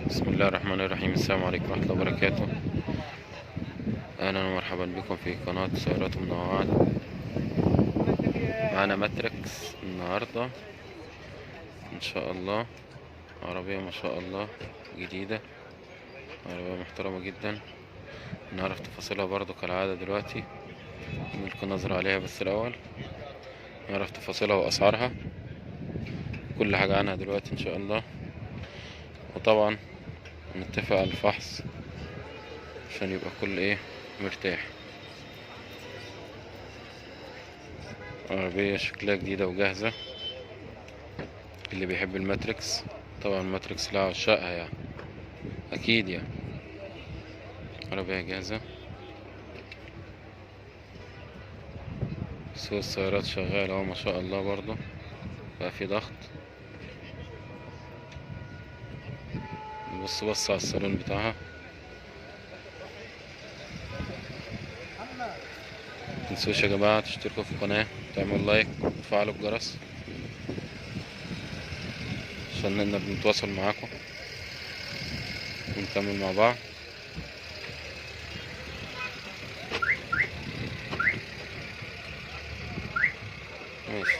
بسم الله الرحمن الرحيم. السلام عليكم ورحمة الله وبركاته. أهلا ومرحبا بكم في قناة سيارات ومنوعات. معانا ماتريكس النهاردة إن شاء الله. عربية ما شاء الله جديدة، عربية محترمة جدا. نعرف تفاصيلها برضو كالعادة دلوقتي، نلقي نظرة عليها بس الأول نعرف تفاصيلها وأسعارها، كل حاجة عنها دلوقتي إن شاء الله. وطبعا نتفق على الفحص عشان يبقى كل مرتاح. عربية شكلها جديدة وجاهزة. اللي بيحب الماتريكس، طبعا الماتريكس لها عشاقها يعني، أكيد يعني. عربية جاهزة، سوق السيارات شغال اهو ما شاء الله. برضو بقى في ضغط. بص على الصالون بتاعها. متنسوش يا جماعة تشتركوا في القناة، تعملوا لايك وتفعلوا الجرس عشان نقدر نتواصل معاكم ونكمل مع بعض. ماشي.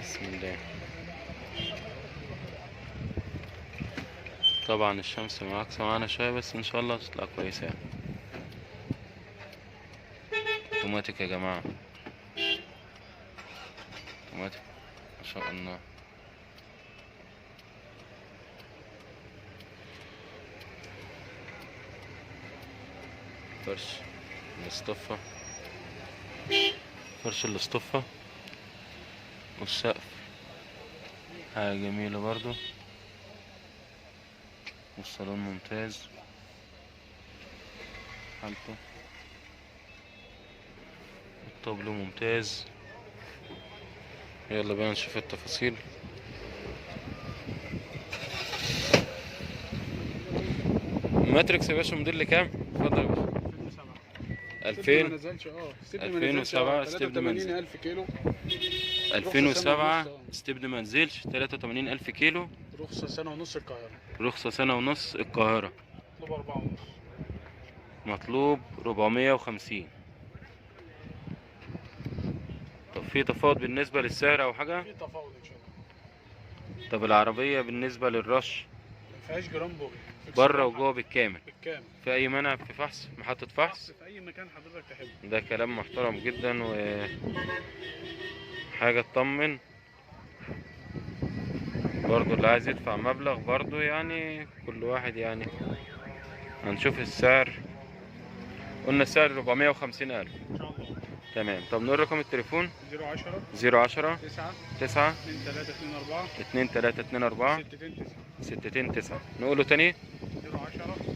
بسم الله. طبعا الشمس معاكسة معانا شوية بس ان شاء الله تطلع كويسة يعني. اوتوماتيك يا جماعة، اوتوماتيك ما شاء الله. فرش الاصطفة، فرش الاصطفة والسقف حاجة جميلة برضو. والصالون ممتاز حالته. الطابلو ممتاز. يلا بقى نشوف التفاصيل. ماتريكس يا باشا، موديل كام؟ اتفضل يا باشا. 2000 2007 استبن منزل. 1000 كيلو. 2007 استبن منزلش. 83,000 كيلو. رخصة سنة ونص القاهرة. رخصة سنة ونص القاهرة. مطلوب 4 ونص. مطلوب 450. طب في تفاوض بالنسبة للسعر أو حاجة؟ في تفاوض إن شاء الله. طب العربية بالنسبة للرش ما فيهاش جرام بوجي. بره وجوه بالكامل؟ بالكامل. في أي مانع في فحص، محطة فحص؟ في أي مكان حضرتك تحبه. ده كلام محترم جدا وحاجة تطمن. برضو اللي عايز يدفع مبلغ برضو يعني، كل واحد يعني. هنشوف السعر. قلنا السعر 450,000 إن شاء الله. تمام. طب نقول رقم التليفون. 010 010 9 9 2 3 2 4 2 3 2 4 6 9 6 9. نقوله تاني.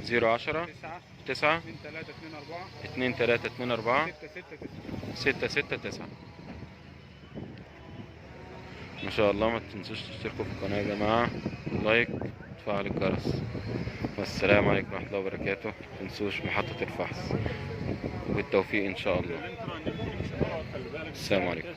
010 010 9 9 2 3 2 4 2 3 2 4 6 6 9. 6 6 9. ما شاء الله. ما تنسوش تشتركوا في القناة يا جماعة، لايك وتفعل الجرس. والسلام عليكم ورحمة الله وبركاته. ما تنسوش محطة الفحص، وبالتوفيق إن شاء الله. السلام عليكم.